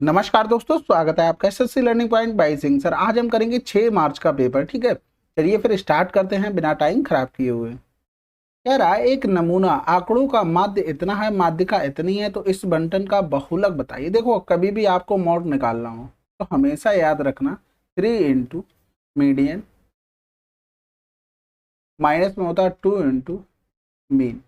नमस्कार दोस्तों, स्वागत है आपका SSC learning point by Singh sir. आज हम करेंगे 6 मार्च का पेपर। ठीक है, चलिए फिर स्टार्ट करते हैं बिना टाइम खराब किए हुए। कह रहा है एक नमूना आंकड़ों का माध्य इतना है, माध्यिका इतनी है, तो इस बंटन का बहुलक बताइए। देखो, कभी भी आपको मॉड निकालना हो तो हमेशा याद रखना 3 इंटू मीडियन माइनस में होता है 2 इंटू मीन।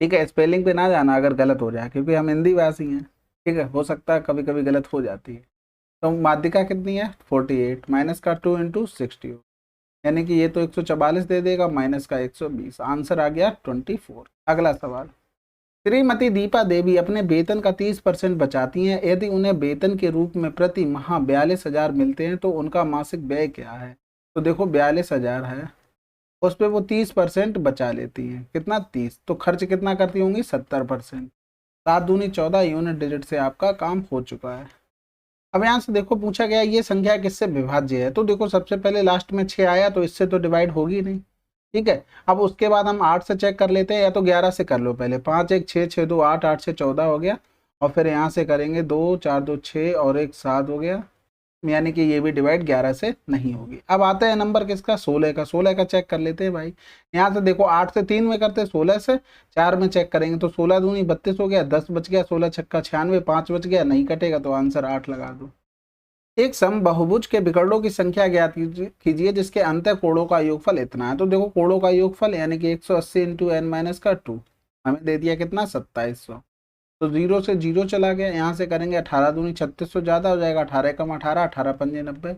ठीक है, स्पेलिंग पे ना जाना अगर गलत हो जाए, क्योंकि हम हिंदी भाषी हैं। ठीक है, हो सकता है कभी कभी गलत हो जाती है। तो माध्यिका कितनी है 48 माइनस का 2 इंटू 60, यानी कि ये तो 144 दे देगा, माइनस का 120, आंसर आ गया 24। अगला सवाल, श्रीमती दीपा देवी अपने वेतन का 30% बचाती हैं। यदि उन्हें वेतन के रूप में प्रति माह 42,000 मिलते हैं तो उनका मासिक व्यय क्या है। तो देखो 42,000 है, उस पर वो 30% बचा लेती हैं। कितना 30, तो खर्च कितना करती होंगी 70%। 7 दूनी 14 यूनिट डिजिट से आपका काम हो चुका है। अब यहाँ से देखो पूछा गया ये संख्या किससे विभाज्य है। तो देखो सबसे पहले लास्ट में 6 आया तो इससे तो डिवाइड होगी नहीं। ठीक है, अब उसके बाद हम 8 से चेक कर लेते हैं, या तो 11 से कर लो पहले। 5 1 6 6 2 8, 8 से 14 हो गया। और फिर यहाँ से करेंगे 2 4 2 6 और 1 7 हो गया, यानी कि ये भी डिवाइड 11 से नहीं होगी। अब आते हैं नंबर किसका 16 का। 16 का चेक कर लेते हैं भाई। यहाँ से देखो 8 से 3 में करते, 16 से 4 में चेक करेंगे तो 16 दूनी 32 हो गया, 10 बच गया, 16 छक्का 96, 5 बच गया, नहीं कटेगा तो आंसर 8 लगा दो। एक सम बहुभुज के विकर्णों की संख्या ज्ञात कीजिए जिसके अंतः कोणों का योगफल इतना है। तो देखो कोणों का योगफल यानी कि 180 इंटू एन माइनस का 2 हमें दे दिया कितना 2700। तो 0 से 0 चला गया, यहाँ से करेंगे 18 दूनी 3600, ज्यादा हो जाएगा, 18 कम 18, 18 पंजे 90।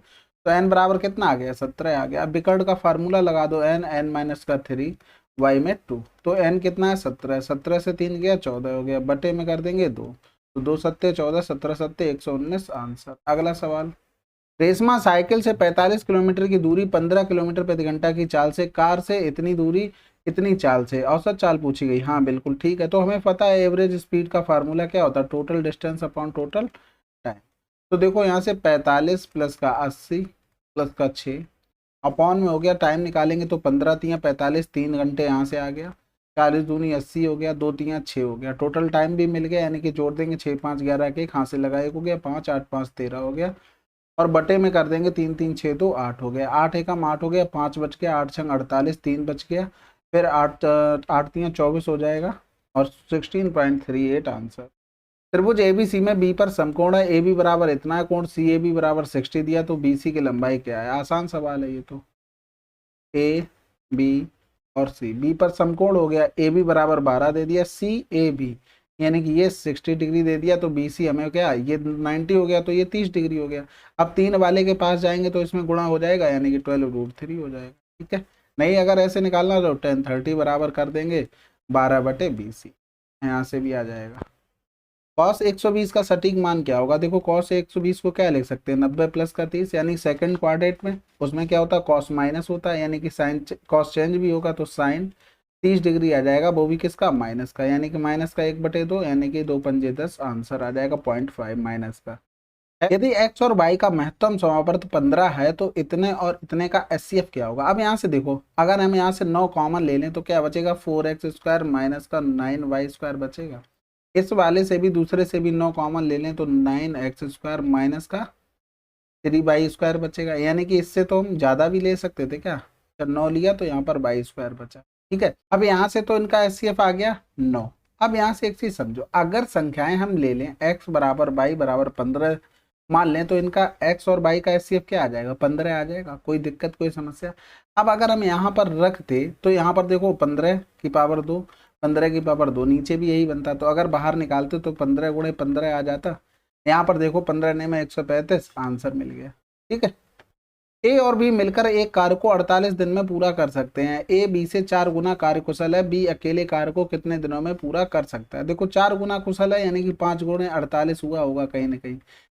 तो एन बराबर कितना आ गया 17 आ गया। अब विकर्ण का फार्मूला लगा दो, एन एन माइनस का 3 वाई में 2। तो एन कितना है 17, 17 से 3 गया 14 हो गया, बटे में कर देंगे 2, तो 2 सत्ते 14, 17 सत्ते 119, आंसर। अगला सवाल, रेशमा साइकिल से 45 किलोमीटर की दूरी 15 किलोमीटर प्रति घंटा की चाल से, कार से इतनी दूरी इतनी चाल से औसत चाल पूछी गई। हाँ बिल्कुल ठीक है। तो हमें पता है एवरेज स्पीड का फार्मूला क्या होता है, total distance upon total time. तो देखो यहाँ से 45 प्लस का 80 प्लस का 6 अपॉन में हो गया, टाइम निकालेंगे तो 15 तियाँ 45, 3 घंटे यहाँ से आ गया, 40 दूनी 80 हो गया, 2 तियाँ 6 हो गया, टोटल टाइम भी मिल गया, यानी कि जोड़ देंगे 6 5 11 के, यहाँ से लगा 1 हो गया, 5 8 5 13 हो गया, और बटे में कर देंगे 3 3 6 2 8 हो गया, 8 एकम 8 हो गया, 5 बच गया, 8 छंग 48, 3 बच गया, फिर 8 8 तियाँ 24 हो जाएगा, और 16.38 आंसर। त्रिभुज एबीसी में बी पर समकोण है, ए बी बराबर इतना है, कोण सी ए बी बराबर 60 दिया, तो बी सी की लंबाई क्या है। आसान सवाल है ये तो। ए बी और सी, बी पर समकोण हो गया, ए बी बराबर 12 दे दिया, सी ए बी यानी कि ये 60 डिग्री दे दिया, तो बी सी हमें क्या, ये 90 हो गया तो ये 30 डिग्री हो गया। अब 3 वाले के पास जाएंगे तो इसमें गुणा हो जाएगा, यानी कि 12√3 हो जाएगा। ठीक है, नहीं अगर ऐसे निकालना तो 10 30 बराबर कर देंगे 12/BC, यहाँ से भी आ जाएगा। कॉस 120 का सटीक मान क्या होगा। देखो कॉस 120 को क्या लिख सकते हैं, 90 प्लस का 30, यानी सेकंड क्वाड्रेंट में उसमें क्या होता है कॉस माइनस होता है, यानी कि साइन कॉस चेंज भी होगा तो साइन 30 डिग्री आ जाएगा, वो भी किसका माइनस का, यानी कि माइनस का 1/2, यानी कि 2 पंजे 10, आंसर आ जाएगा 0.5 माइनस का। यदि एक्स और वाई का महत्तम समावर्त 15 है तो इतने और इतने का एचसीएफ क्या होगा। अब यहाँ से देखो अगर हम यहाँ से 9 कॉमन ले लें तो क्या बचेगा, 4x² माइनस का 9y² बचेगा। इस वाले से भी दूसरे से भी 9 कॉमन ले लें तो 9x² माइनस का 3y² बचेगा, यानी कि इससे तो हम ज़्यादा भी ले सकते थे क्या, जब 9 लिया तो यहाँ पर y² बचा। ठीक है, अब यहाँ से तो इनका एचसीएफ आ गया 9। अब यहाँ से एक चीज समझो, अगर संख्याएं हम ले लें x बराबर y बराबर 15 मान लें तो इनका x और y का एचसीएफ क्या आ जाएगा 15 आ जाएगा, कोई दिक्कत कोई समस्या। अब अगर हम यहाँ पर रखते तो यहाँ पर देखो 15 की पावर 2, 15 की पावर 2, नीचे भी यही बनता, तो अगर बाहर निकालते तो 15 गुणे 15 आ जाता। यहाँ पर देखो 15 ने में 135, आंसर मिल गया। ठीक है, ए और बी मिलकर एक कार्य को 48 दिन में पूरा कर सकते हैं। ए बी से 4 गुना कार्य कुशल है, बी अकेले कार्य को कितने दिनों में पूरा कर सकता है। देखो 4 गुना कुशल है, यानी कि 5 गुणे 48 हुआ होगा कहीं ना कहीं।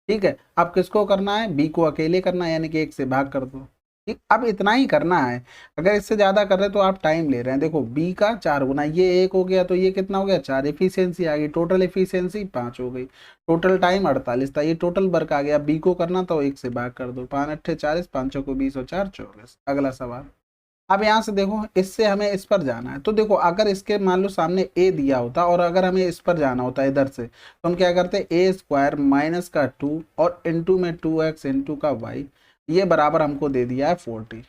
ठीक है, अब किसको करना है, बी को अकेले करना है, यानी कि 1 से भाग कर दो। ठीक, अब इतना ही करना है, अगर इससे ज्यादा कर रहे तो आप टाइम ले रहे हैं। देखो बी का 4 गुना, ये 1 हो गया तो ये कितना हो गया 4, एफिशिएंसी आ गई, टोटल एफिशिएंसी 5 हो गई, टोटल टाइम 48 था, ये टोटल वर्क आ गया। बी को करना तो 1 से भाग कर दो, 5 8 40, 5 को 20 और 4 24। अगला सवाल, अब यहाँ से देखो इससे हमें इस पर जाना है, तो देखो अगर इसके मान लो सामने ए दिया होता और अगर हमें इस पर जाना होता इधर से, तो हम क्या करते ए स्क्वायर माइनस का 2 और इंटू में 2x इंटू का y, ये बराबर हमको दे दिया है 40।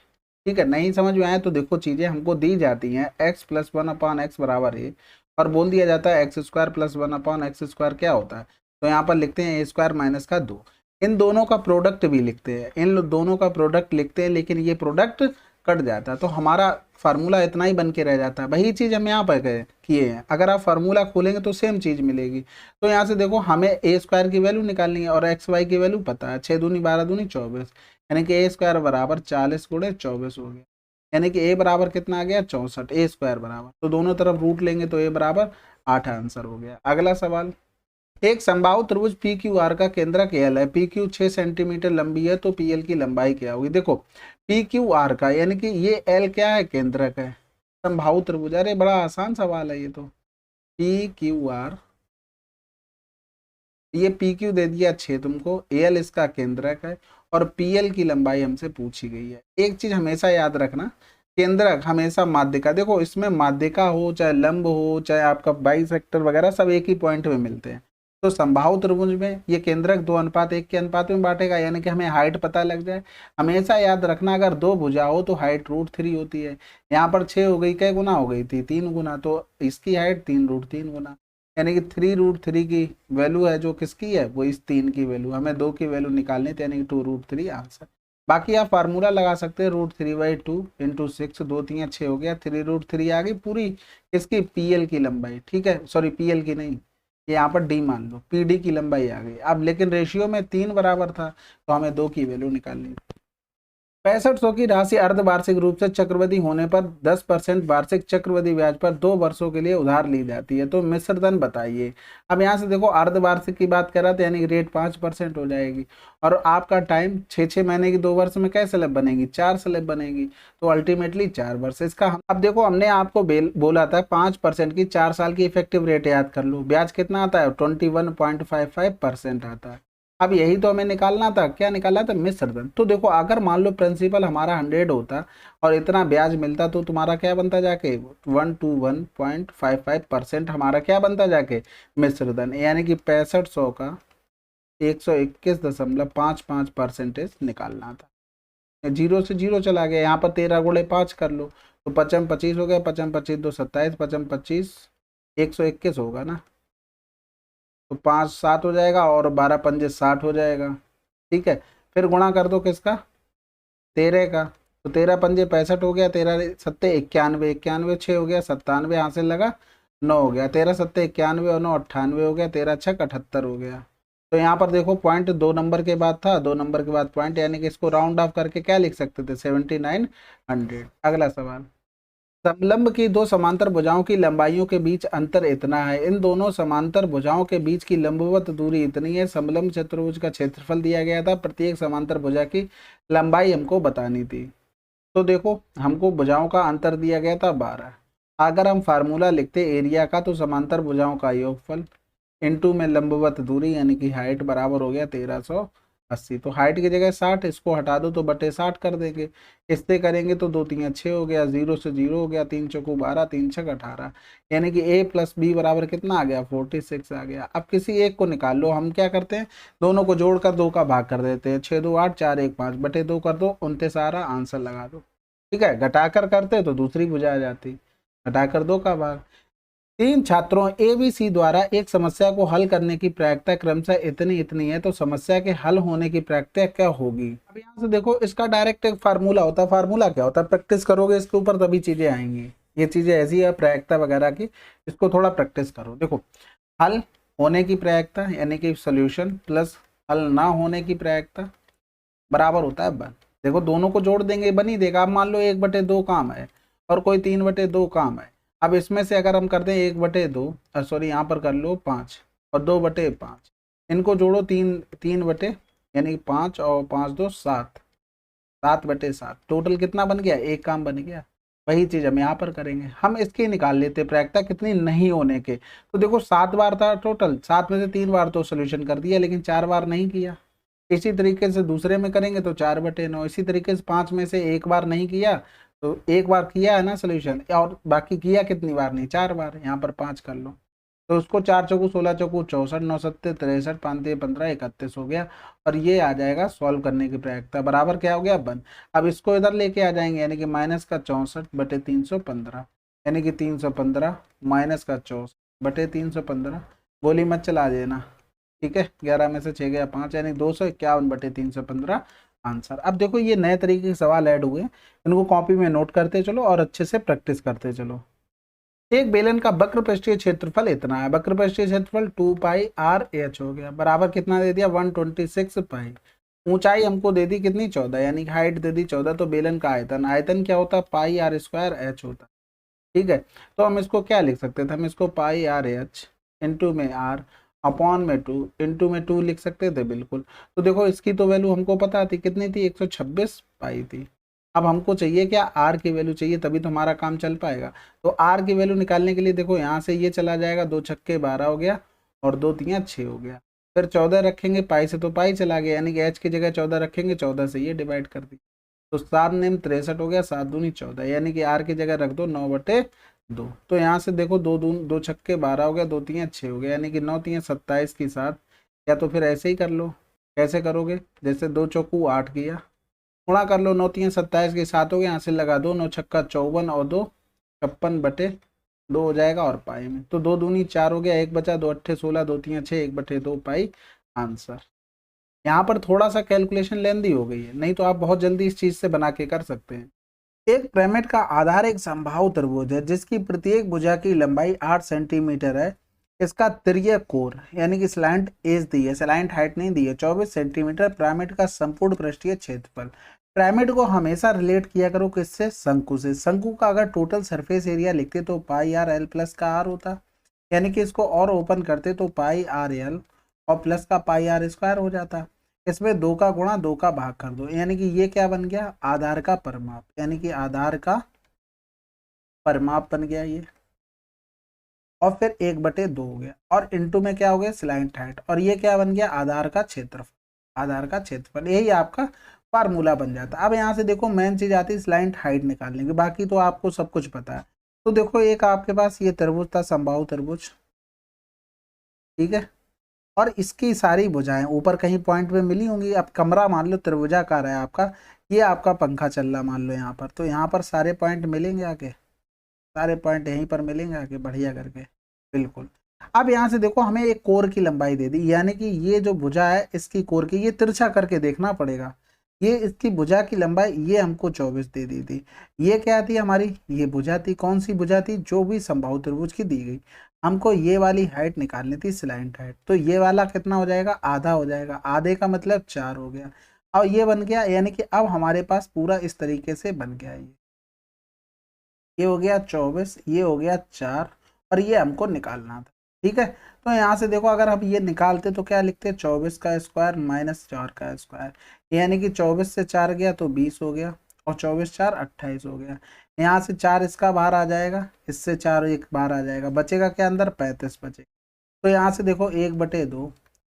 ठीक है, नहीं समझ में आया तो देखो चीजें हमको दी जाती हैं x प्लस 1/x बराबर ए, और बोल दिया जाता है x square plus 1/x square क्या होता है, तो यहाँ पर लिखते हैं ए स्क्वायर माइनस का 2। इन दोनों का प्रोडक्ट भी लिखते हैं, इन दोनों का प्रोडक्ट लिखते हैं, लेकिन ये प्रोडक्ट कट जाता है तो हमारा फार्मूला इतना ही बन के रह जाता है। वही चीज़ हम यहाँ पर किए हैं, अगर आप फार्मूला खोलेंगे तो सेम चीज़ मिलेगी। तो यहाँ से देखो हमें ए स्क्वायर की वैल्यू निकालनी है और एक्स वाई की वैल्यू पता है, 6 दूनी 12 दूनी 24, यानी कि ए स्क्वायर बराबर 40 गुणे 24 हो गया, यानी कि ए बराबर कितना आ गया 64, ए स्क्वायर बराबर, तो दोनों तरफ रूट लेंगे तो ए बराबर 8 आंसर हो गया। अगला सवाल, एक समबाहु त्रिभुज पी क्यू आर का केंद्रक एल है, पी क्यू 6 सेंटीमीटर लंबी है, तो पी एल की लंबाई क्या होगी। देखो पी क्यू आर का यानी कि ये एल क्या है, केंद्रक है समबाहु त्रिभुज। अरे बड़ा आसान सवाल है ये तो, पी क्यू आर, ये पी क्यू दे दिया 6 तुमको, एल इसका केंद्रक है और पी एल की लंबाई हमसे पूछी गई है। एक चीज हमेशा याद रखना, केंद्रक हमेशा माध्यिका, देखो इसमें माध्यिका हो चाहे लंब हो चाहे आपका बाइसेक्टर वगैरह सब एक ही पॉइंट में मिलते हैं। तो समबाहु त्रिभुज में ये केंद्रक 2:1 के अनुपात में बांटेगा, यानी कि हमें हाइट पता लग जाए। हमेशा याद रखना अगर 2 भुजा हो तो हाइट √3 होती है। यहाँ पर 6 हो गई, कै गुना हो गई थी, 3 गुना, तो इसकी हाइट 3√3 गुना, यानी कि 3√3 की वैल्यू है जो किसकी है, वो इस 3 की वैल्यू, हमें 2 की वैल्यू निकालनी थी, यानी कि 2√3 आंसर। बाकी आप फार्मूला लगा सकते हैं √3/2 इंटू 6, 2 3 6 हो गया, 3√3 आ गई पूरी इसकी पीएल की लंबाई। ठीक है, सॉरी पीएल की नहीं, ये यहाँ पर डी मान लो, पीडी की लंबाई आ गई। अब लेकिन रेशियो में 3 बराबर था तो हमें 2 की वैल्यू निकालनी। 6500 की राशि अर्धवार्षिक रूप से चक्रवृद्धि होने पर 10% वार्षिक चक्रवृद्धि ब्याज पर 2 वर्षों के लिए उधार ली जाती है, तो मिश्र धन बताइए। अब यहाँ से देखो अर्धवार्षिक की बात कर रहा था, यानी रेट 5% हो जाएगी, और आपका टाइम 6 महीने की 2 वर्ष में कैसे स्लैब बनेगी, 4 स्लैब बनेगी, तो अल्टीमेटली 4 वर्ष इसका। अब देखो हमने आपको बोला था 5% की 4 साल की इफेक्टिव रेट याद कर लो, ब्याज कितना आता है 21.55% आता है। अब यही तो हमें निकालना था, क्या निकालना था, मिश्र धन। तो देखो अगर मान लो प्रिंसिपल हमारा 100 होता और इतना ब्याज मिलता तो तुम्हारा क्या बनता जाके 121.55% हमारा क्या बनता जाके मिश्र धन, यानी कि 6500 का 121.55% निकालना था। जीरो से जीरो चला गया, यहाँ पर 13 गुणे 5 कर लो तो 55 25 हो गया, 55 25 2 27, 55 25 121 होगा ना, तो 5 7 हो जाएगा और 12 पंजे 60 हो जाएगा। ठीक है, फिर गुणा कर दो किसका, 13 का, तो 13 पंजे 65 हो गया, 13 सत्ते 91, 91 6 हो गया 97, यहाँ से लगा 9 हो गया, 13 सत्ते 91 और 9 98 हो गया, 13 छक 78 हो गया। तो यहाँ पर देखो पॉइंट 2 नंबर के बाद था, 2 नंबर के बाद पॉइंट, यानी कि इसको राउंड ऑफ करके क्या लिख सकते थे 7900। अगला सवाल, समलंब की 2 समांतर भुजाओं की लंबाइयों के बीच अंतर इतना है, इन दोनों समांतर भुजाओं के बीच की लंबवत दूरी इतनी है, समलंब चतुर्भुज का क्षेत्रफल दिया गया था, प्रत्येक समांतर भुजा की लंबाई हमको बतानी थी। तो देखो हमको भुजाओं का अंतर दिया गया था 12, अगर हम फार्मूला लिखते एरिया का तो समांतर भुजाओं का योगफल इंटू में लंबवत दूरी यानी कि हाइट बराबर हो गया 1380, तो हाइट की जगह 60, इसको हटा दो तो बटे 60 कर देंगे, इससे करेंगे तो 2 3 6 हो गया, 0 से 0 हो गया, 3 चौको 12, 3 छक 18, यानी कि a प्लस बी बराबर कितना आ गया 46 आ गया। अब किसी एक को निकाल लो, हम क्या करते हैं दोनों को जोड़कर 2 का भाग कर देते हैं, 6 2 8 4 1 5 बटे 2 कर दो, 29 सारा आंसर लगा दो। ठीक है, घटाकर करते तो दूसरी भुजा आ जाती, घटाकर 2 का भाग। 3 छात्रों ए बी सी द्वारा एक समस्या को हल करने की प्रायिकता क्रमशः इतनी इतनी है, तो समस्या के हल होने की प्रायिकता क्या होगी। अब यहाँ से देखो इसका डायरेक्ट एक फार्मूला होता है, फार्मूला क्या होता है, प्रैक्टिस करोगे इसके ऊपर तभी चीजें आएंगी, ये चीजें ऐसी है प्रायिकता वगैरह की, इसको थोड़ा प्रैक्टिस करो। देखो हल होने की प्रायिकता यानी कि सोल्यूशन प्लस हल ना होने की प्रायिकता बराबर होता है 1। देखो दोनों को जोड़ देंगे बन ही देगा। अब मान लो 1/2 काम है और कोई 3/2 काम है, अब इसमें से अगर हम करते हैं 1/2 सॉरी यहाँ पर कर लो 5 और 2/5, इनको जोड़ो 3 बटे यानी 5 और 5 2 7, 7/7, टोटल कितना बन गया, एक काम बन गया। वही चीज हम यहाँ पर करेंगे, हम इसके निकाल लेते प्रायिकता कितनी नहीं होने के। तो देखो 7 बार था टोटल, 7 में से 3 बार तो सोल्यूशन कर दिया लेकिन 4 बार नहीं किया। इसी तरीके से दूसरे में करेंगे तो 4/9, इसी तरीके से 5 में से 1 बार नहीं किया तो एक बार किया है ना सोल्यूशन, और बाकी किया कितनी बार, नहीं 4 बार, यहाँ पर 5 कर लो। तो उसको 4 चौकू 16 चौकू 64, 9 सत्ते 63, 5 तिये 15, 31 हो गया। और ये आ जाएगा सॉल्व करने की प्रायिकता बराबर क्या हो गया 1। अब इसको इधर लेके आ जाएंगे, यानी कि माइनस का 64/315, यानी कि 315 माइनस का 64/315, गोली मत चला देना, ठीक है। 11 में से 6 गया 5, यानी 251/315 आंसर। अब देखो ये नए तरीके के सवाल ऐड हुए, इनको कॉपी में नोट करते चलो और अच्छे से प्रैक्टिस करते चलो। एक बेलन का वक्र पृष्ठीय क्षेत्रफल इतना है, वक्र पृष्ठीय क्षेत्रफल 2πr/h हो गया, बराबर कितना दे दिया 126 पाई। ऊंचाई हमको दे दी कितनी 14, यानी कि हाइट दे दी 14, तो बेलन का आयतन, आयतन क्या होता है πr² h होता है, ठीक है। तो हम इसको क्या लिख सकते थे, हम इसको πr/h इंटू में r अपॉन में 2 इंटू में 2 लिख सकते थे, बिल्कुल। तो देखो इसकी तो वैल्यू हमको पता थी, कितनी थी 126 पाई थी। अब हमको चाहिए क्या, आर की वैल्यू चाहिए, तभी तो हमारा काम चल पाएगा। तो आर की वैल्यू निकालने के लिए देखो यहाँ से ये चला जाएगा, 2 छक्के 12 हो गया और 2 तियाँ 6 हो गया। फिर 14 रखेंगे, पाई से तो पाई चला गया, यानी कि एच की जगह 14 रखेंगे, 14 से ये डिवाइड कर दी, तो 7 नेम 63 हो गया, 7 दूनी 14, यानी कि आर की जगह रख दो 9/2। तो यहाँ से देखो 2 छक्के 12 हो गया, 2 तियाँ 6 हो गया, यानी कि 9 तियाँ 27 की 7, या तो फिर ऐसे ही कर लो। कैसे करोगे, जैसे 2 चौकू 8 किया, गुणा कर लो, 9 तियाँ 27 के 7 हो गया, यहाँ से लगा दो, 9 छक्का 54 और 2 56/2 हो जाएगा, और पाई में तो 2 दूनी 4 हो गया, 1 बचा, 2 अट्ठे 16, 2 तियाँ 6, 1/2 पाई आंसर। यहाँ पर थोड़ा सा कैलकुलेशन लेंदी हो गई है, नहीं तो आप बहुत जल्दी इस चीज से बना के कर सकते हैं। एक पिरामिड का आधार एक समबाहु त्रिभुज है जिसकी प्रत्येक भुजा की लंबाई 8 सेंटीमीटर है। इसका तिर्यक कोण यानी कि स्लैंट एज दी है, स्लैंट हाइट नहीं दी है, 24 सेंटीमीटर। पिरामिड का संपूर्ण पृष्ठीय क्षेत्रफल। पिरामिड को हमेशा रिलेट किया करो किससे, शंकु से। शंकु का अगर टोटल सरफेस एरिया लिखते तो πr/l प्लस का r होता, यानी कि इसको और ओपन करते तो πr/l और प्लस का πr² हो जाता। इसमें 2 का गुणा 2 का भाग कर दो, यानी कि ये क्या बन गया, आधार का परिमाप, यानी कि आधार का परिमाप बन गया ये। और फिर 1/2 हो गया, और इंटू में क्या हो गया, स्लैंट हाइट, और ये क्या बन गया, आधार का क्षेत्रफल। आधार का क्षेत्रफल, यही आपका फार्मूला बन जाता। अब यहाँ से देखो मेन चीज आती है स्लैंट हाइट निकालने की, बाकी तो आपको सब कुछ पता है। तो देखो एक आपके पास ये त्रिभुज था, समबाहु त्रिभुज, ठीक है, और इसकी सारी भुजाएं ऊपर कहीं पॉइंट पे मिली होंगी। अब कमरा मान लो त्रिभुजाकार है आपका, ये आपका पंखा चल रहा मान लो यहाँ पर, तो यहाँ पर सारे पॉइंट मिलेंगे आके, सारे पॉइंट यहीं पर मिलेंगे आके, बढ़िया करके, बिल्कुल। अब यहाँ से देखो हमें एक कोर की लंबाई दे दी, यानी कि ये जो भुजा है इसकी कोर की, ये तिरछा करके देखना पड़ेगा, ये इसकी भुजा की लंबाई ये हमको 24 दे दी थी। ये क्या थी हमारी, ये भुजा थी, कौन सी भुजा थी, जो भी समबाहु त्रिभुज की दी गई। हमको ये वाली हाइट निकालनी थी, स्लैंट हाइट, तो ये वाला कितना हो जाएगा, आधा हो जाएगा, आधे का मतलब 4 हो गया। और ये बन गया, यानी कि अब हमारे पास पूरा इस तरीके से बन गया, ये हो गया 24, ये हो गया 4, और ये हमको निकालना था, ठीक है। तो यहाँ से देखो अगर हम ये निकालते तो क्या लिखते, 24 का स्क्वायर माइनस 4 का स्क्वायर, यानी कि 24 से 4 गया तो 20 हो गया, और 24 4 28 हो गया। यहाँ से 4 इसका बाहर आ जाएगा, इससे 4 एक बाहर आ जाएगा, बचेगा क्या अंदर, 35 बचेगा। तो यहाँ से देखो 1/2,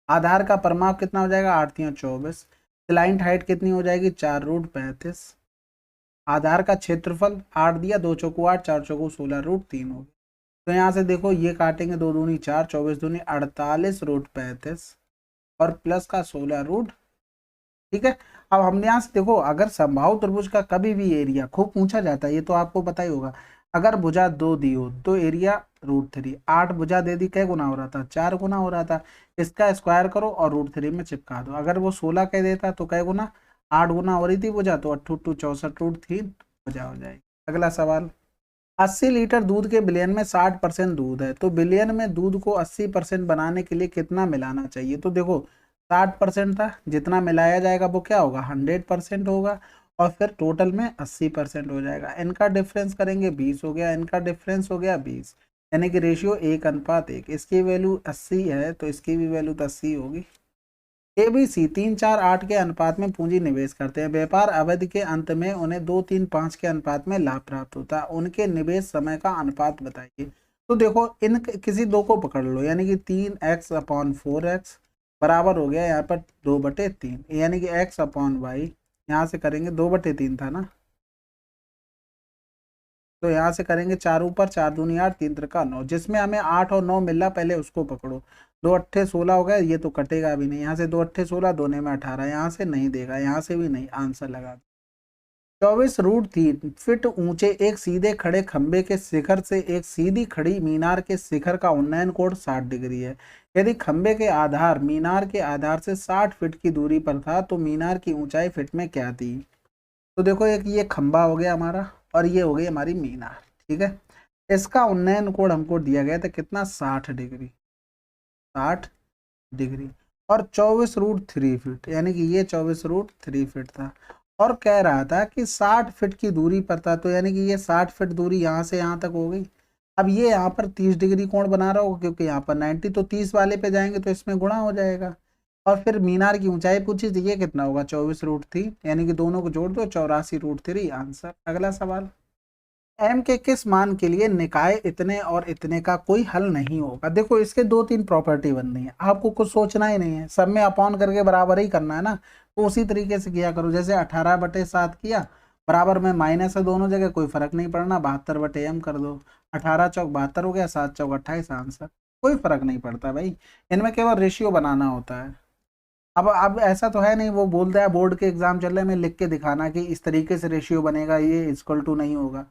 आधार का परिमाप कितना हो जाएगा, 8 तियाँ 24, स्लाइंट हाइट कितनी हो जाएगी, 4√35, आधार का क्षेत्रफल 8 दिया, 2 चौकू 8, 4 चौकू 16√3 हो गया। तो यहाँ से देखो ये काटेंगे, 2 दूनी 4, 24 दूनी 48√35, और प्लस का 16 ठीक है। अब हमने यहाँ से देखो अगर समबाहु त्रिभुज का कभी भी एरिया खूब पूछा जाता है, ये तो आपको पता ही होगा, अगर भुजा 2 दी हो तो एरिया √3, 8 भुजा दे दी, कै गुना हो रहा था, 4 गुना हो रहा था, इसका स्क्वायर करो और √3 में चिपका दो। अगर वो 16 कह देता तो कै गुना, 8 गुना हो रही थी भुजा, तो 8×2 64√3 भुजा हो जाएगी। अगला सवाल, 80 लीटर दूध के बिलियन में 60% दूध है, तो बिलियन में दूध को 80% बनाने के लिए कितना मिलाना चाहिए। तो देखो 60% था, जितना मिलाया जाएगा वो क्या होगा, 100% होगा, और फिर टोटल में 80% हो जाएगा। इनका डिफरेंस करेंगे 20 हो गया, इनका डिफरेंस हो गया 20, यानी कि रेशियो 1:1। इसकी वैल्यू 80 है तो इसकी भी वैल्यू तो 80 होगी। ABC 3, 4, 8 के अनुपात में पूंजी निवेश करते हैं, व्यापार अवधि के अंत में उन्हें 2, 3, 5 के अनुपात में लाभ प्राप्त होता है, उनके निवेश समय का अनुपात बताइए। तो देखो इन किसी दो को पकड़ लो, यानी कि 3x/4x बराबर हो गया यहाँ पर 2/3, यानी कि x/y, यहाँ से करेंगे 2/3 था ना, तो यहाँ से करेंगे 4 ऊपर, 4 दूनी 8, 3 त्रिका 9, जिसमें हमें 8 और 9 मिल रहा पहले उसको पकड़ो। 2 अट्ठे 16 हो गया, ये तो कटेगा भी नहीं। यहाँ से 2 अट्ठे 16, दोने में 18, यहाँ से नहीं देगा, यहाँ से भी नहीं, आंसर लगा। 24√3 फीट ऊंचे एक सीधे खड़े खंबे के शिखर से एक सीधी खड़ी मीनार के शिखर का उन्नयन कोण 60 डिग्री है। यदि खंबे के आधार मीनार के आधार से 60 फीट की दूरी पर था तो मीनार की ऊंचाई फीट में क्या थी। तो देखो, एक ये खंबा हो गया हमारा और ये हो गई हमारी मीनार, ठीक है। इसका उन्नयन कोण हमको दिया गया था कितना, 60 डिग्री, 60 डिग्री, और 24√3 फीट, यानी कि ये 24√3 फीट था। और कह रहा था कि 60 फीट की दूरी पर था, तो यानी कि ये 60 फीट दूरी यहाँ से यहाँ तक हो गई। अब ये यहाँ पर 30 डिग्री कोण बना रहा होगा, क्योंकि यहाँ पर 90, तो 30 वाले पे जाएंगे तो इसमें गुणा हो जाएगा। और फिर मीनार की ऊंचाई पूछी थी, ये कितना होगा, 24√3, यानी कि दोनों को जोड़ दो, 84√3 आंसर। अगला सवाल, m के किस मान के लिए निकाय इतने और इतने का कोई हल नहीं होगा। देखो, इसके 2-3 प्रॉपर्टी बननी है, आपको कुछ सोचना ही नहीं है, सब में अपॉन करके बराबर ही करना है ना। तो उसी तरीके से किया करो, जैसे 18/7 किया, बराबर में माइनस है दोनों जगह, कोई फर्क नहीं पड़ना, 72/m कर दो, 18 चौक 72 हो गया, 7 चौक 28 आंसर। कोई फर्क नहीं पड़ता भाई, इनमें केवल रेशियो बनाना होता है। अब ऐसा तो है नहीं वो बोलता है बोर्ड के एग्जाम चल रहे हैं, मैं लिख के दिखाना कि इस तरीके से रेशियो बनेगा, ये इक्वल टू नहीं होगा,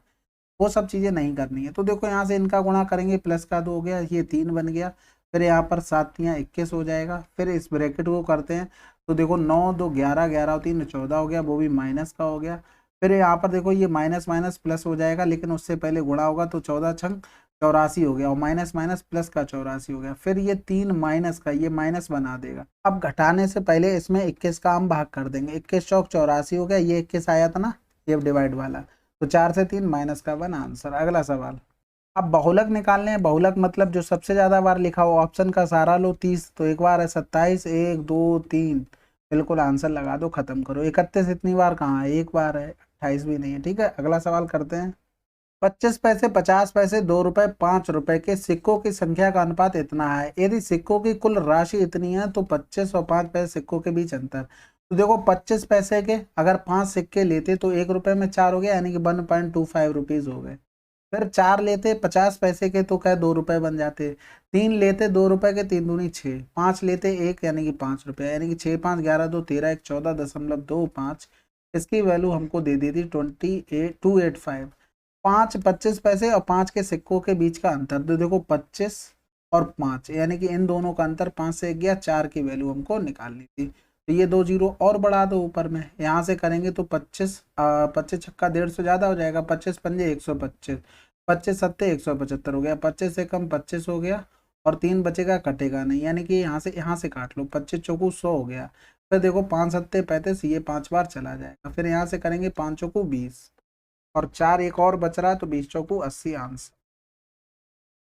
वो सब चीज़ें नहीं करनी है। तो देखो, यहाँ से इनका गुणा करेंगे, प्लस का 2 हो गया, ये 3 बन गया, फिर यहाँ पर 7×3=21 हो जाएगा। फिर इस ब्रैकेट को करते हैं, तो देखो 9 2 11, 11 3 14 हो गया, वो भी माइनस का हो गया। फिर यहाँ पर देखो, ये माइनस माइनस प्लस हो जाएगा, लेकिन उससे पहले गुणा होगा, तो 14 छंग 84 हो गया, और माइनस माइनस प्लस का 84 हो गया। फिर ये 3 माइनस का, ये माइनस बना देगा। अब घटाने से पहले इसमें 21 का हम भाग कर देंगे, 21 चौक 84 हो गया, ये 21 आया था ना, ये डिवाइड वाला, तो 4 से 3 माइनस का 1 आंसर। अगला सवाल, अब बहुलक निकालने हैं। बहुलक मतलब जो सबसे ज्यादा बार लिखा हो, ऑप्शन का सहारा लो, 30, तो एक बार है 27, 1 2 3, बिल्कुल आंसर लगा दो, खत्म करो। 31 इतनी बार कहाँ है, एक बार है, 28 भी नहीं है, ठीक है। अगला सवाल करते हैं। 25 पैसे, 50 पैसे, 2 रुपए, 5 रुपए के सिक्कों की संख्या का अनुपात इतना है। यदि सिक्कों की कुल राशि इतनी है तो 25 और 5 पैसे सिक्कों के बीच अंतर। तो देखो, 25 पैसे के अगर 5 सिक्के लेते तो 1 रुपए में 4 हो गया, यानी कि 1.25 रुपीज हो गए। फिर 4 लेते 50 पैसे के तो क्या 2 रुपए बन जाते। 3 लेते 2 रुपए के, 3 दूनी 6, 5 लेते 1, यानी कि 5 रुपए, यानी कि 6 5 11 2 13 1 14.25। इसकी वैल्यू हमको दे दी थी 285। 5 25 पैसे और 5 के सिक्कों के बीच का अंतर, तो देखो 25 और 5, यानी कि इन दोनों का अंतर 5 से 1 गया, 4 की वैल्यू हमको निकालनी थी। तो ये 2 जीरो और बढ़ा दो ऊपर में, यहाँ से करेंगे तो 25 25 छक्का 150 ज़्यादा हो जाएगा, 25 पंजे 125, 25 सत्ते 175 हो गया, 25 से कम 25 हो गया, और 3 बचेगा, कटेगा नहीं, यानी कि यहाँ से काट लो, 25 चौकू 100 हो गया। फिर देखो 5 सत्ते 35, ये 5 बार चला जाएगा। फिर यहाँ से करेंगे 5 चौकू 20, और 4 एक और बच रहा है, तो 20 चौकू 80 आंसर।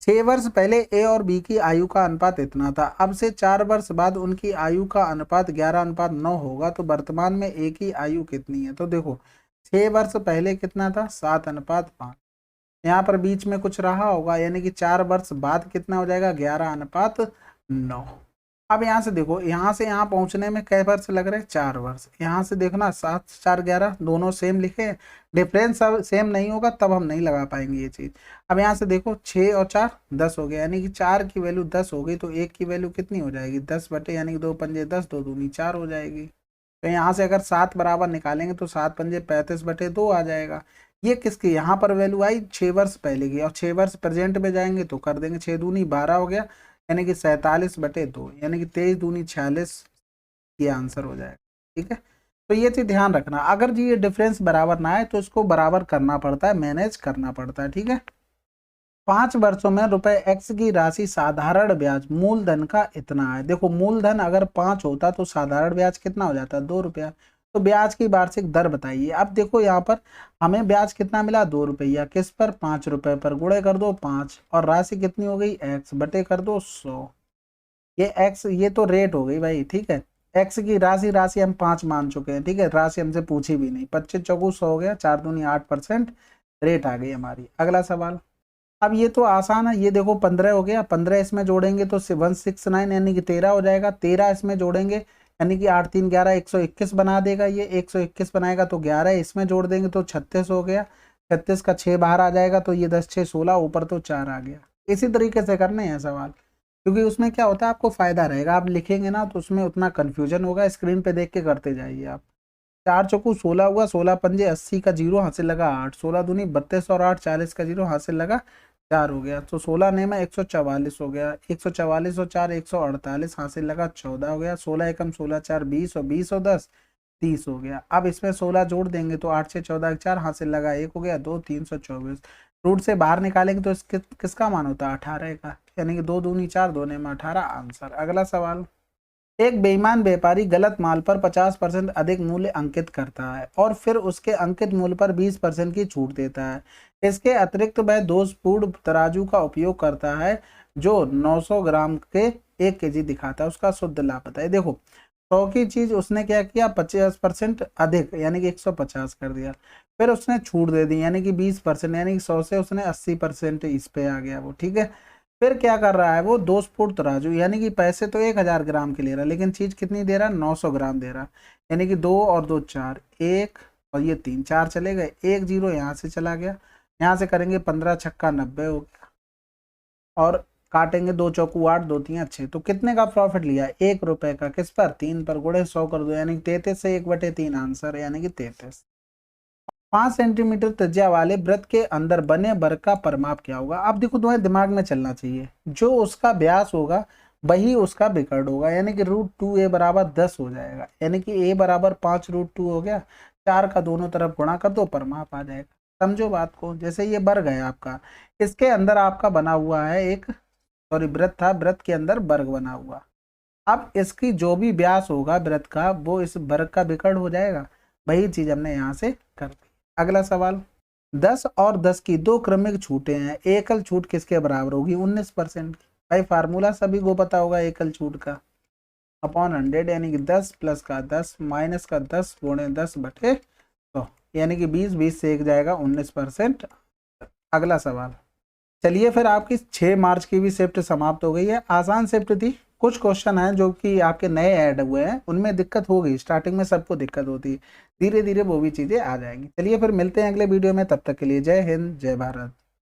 6 वर्ष पहले ए और बी की आयु का अनुपात इतना था। अब से 4 वर्ष बाद उनकी आयु का अनुपात 11:9 होगा, तो वर्तमान में ए की आयु कितनी है। तो देखो, 6 वर्ष पहले कितना था, 7:5। यहाँ पर बीच में कुछ रहा होगा, यानी कि 4 वर्ष बाद कितना हो जाएगा, 11:9। अब यहाँ से देखो, यहाँ से यहाँ पहुँचने में कै वर्ष लग रहे हैं, 4 वर्ष। यहाँ से देखना 7 4 11, दोनों सेम लिखे, डिफरेंस सब सेम नहीं होगा तब हम नहीं लगा पाएंगे ये चीज़। अब यहाँ से देखो 6 और 4 10 हो गया, यानी कि 4 की वैल्यू 10 हो गई, तो 1 की वैल्यू कितनी हो जाएगी, 10 बटे, यानी कि 2 पंजे 10, 2 दूनी 4 हो जाएगी। तो यहाँ से अगर 7 बराबर निकालेंगे तो 7 पंजे 35 बटे 2 आ जाएगा। ये किसकी यहाँ पर वैल्यू आई, 6 वर्ष पहले की, और 6 वर्ष प्रेजेंट में जाएंगे तो कर देंगे, 6 दूनी 12 हो गया, यानी कि 47 बटे 2, यानी कि 23 दूनी 46, ये आंसर हो जाएगा, ठीक है। तो ये चीज ध्यान रखना, अगर जी ये डिफरेंस बराबर ना आए तो इसको बराबर करना पड़ता है, मैनेज करना पड़ता है, ठीक है। 5 वर्षों में रुपए x की राशि साधारण ब्याज मूलधन का इतना है। देखो, मूलधन अगर 5 होता तो साधारण ब्याज कितना हो जाता, 2 रुपया। तो ब्याज की वार्षिक दर बताइए। अब देखो, यहाँ पर हमें ब्याज कितना मिला, 2 रुपया, किस पर, 5 रुपए पर, गुणे कर दो 5, और राशि कितनी हो गई, x, बटे कर दो 100। ये x, ये तो रेट हो गई भाई, ठीक है। x की राशि हम 5 मान चुके हैं, ठीक है, राशि हमसे पूछी भी नहीं। 25 चौकू 100 हो गया, 4 दूनी 8%, रेट आ गई हमारी। अगला सवाल, अब ये तो आसान है, ये देखो 15 हो गया, 15 इसमें जोड़ेंगे तो 169, यानी कि 13 हो जाएगा, 13 इसमें जोड़ेंगे, यानी कि 8 3 11, 121 बना देगा, ये 121 बनाएगा, तो 11 इसमें जोड़ देंगे तो 36 हो गया, 36 का 6 बाहर आ जाएगा तो ये 10 6 16, ऊपर तो 4 आ गया। इसी तरीके से करने हैं सवाल, क्योंकि उसमें क्या होता है आपको फायदा रहेगा, आप लिखेंगे ना तो उसमें उतना कन्फ्यूजन होगा, स्क्रीन पे देख के करते जाइए आप। 4 चौकू 16 हुआ, 16 पंजे 80 का 0 हासिल लगा 8, 16 दूनी 32 और 8 40 का 0 हासिल लगा 4 हो गया। तो 16 ने में 144 हो गया, 144 और 4 148 हासिल लगा 14 हो गया। 16 एकम 16 4 20 और 20 और 10 30 हो गया। अब इसमें 16 जोड़ देंगे तो 8 से 14 4 हासिल लगा 1 हो गया 2 324। रूट से बाहर निकालेंगे तो किसका मान होता है 18 का, यानी कि 2 दूनी 4 2 में 18 आंसर। अगला सवाल, एक बेईमान व्यापारी गलत माल पर 50% अधिक मूल्य अंकित करता है और फिर उसके अंकित मूल्य पर 20% की छूट देता है। इसके अतिरिक्त वह दोषपूर्ण तराजू का उपयोग करता है जो 900 ग्राम के 1 केजी दिखाता है, उसका शुद्ध लाभ बताइए। देखो 100 की चीज उसने क्या किया 50% अधिक यानी कि 150 कर दिया, फिर उसने छूट दे दी यानी कि 20%, यानी कि 100 से उसने 80% इस पे आ गया वो, ठीक है। फिर क्या कर रहा है वो दोषपूर्ण तराजू, यानी कि पैसे तो 1000 ग्राम के ले रहा है लेकिन चीज कितनी दे रहा है 900 ग्राम दे रहा है, यानी कि 2 और 2 4 1 और ये 3 4 चले गए, 1 0 यहाँ से चला गया, यहाँ से करेंगे 15 छक्का 90 हो गया और काटेंगे 2 चौकू 8 2 3 6, तो कितने का प्रॉफिट लिया 1 रुपए का, किस पर 3 पर, गुणे 100 कर दो यानी 33 से 1/3 आंसर यानी कि 33। 5 सेंटीमीटर त्रिज्या वाले वृत्त के अंदर बने वर्ग का परिमाप क्या होगा। अब देखो तुम्हारे दिमाग में चलना चाहिए, जो उसका व्यास होगा वही उसका विकर्ण होगा, यानी कि √2a बराबर 10 हो जाएगा, यानी कि a बराबर 5√2 हो गया, 4 का दोनों तरफ गुणा कर दो परिमाप आ जाएगा। समझो बात को, जैसे ये वर्ग है आपका, इसके अंदर आपका बना हुआ है एक वृत्त था, वृत्त के अंदर वर्ग बना हुआ, अब इसकी जो भी व्यास होगा वृत्त का वो इस वर्ग का विकर्ण हो जाएगा, वही चीज हमने यहाँ से कर दी। अगला सवाल, 10 और 10 की 2 क्रमिक छूटें हैं, एकल छूट किसके बराबर होगी 19% की। भाई फार्मूला सभी को पता होगा एकल छूट का, अपॉन 100 यानी कि 10 प्लस का 10 माइनस का 10 गुणे 10/100 यानी कि 20 20 से एक जाएगा 19%। अगला सवाल, चलिए फिर आपकी 6 मार्च की भी शिफ्ट समाप्त हो गई है, आसान शिफ्ट थी, कुछ क्वेश्चन हैं जो कि आपके नए ऐड हुए हैं उनमें दिक्कत हो गई, स्टार्टिंग में सबको दिक्कत होती है, धीरे धीरे वो भी चीज़ें आ जाएंगी। चलिए फिर मिलते हैं अगले वीडियो में, तब तक के लिए जय हिंद जय भारत।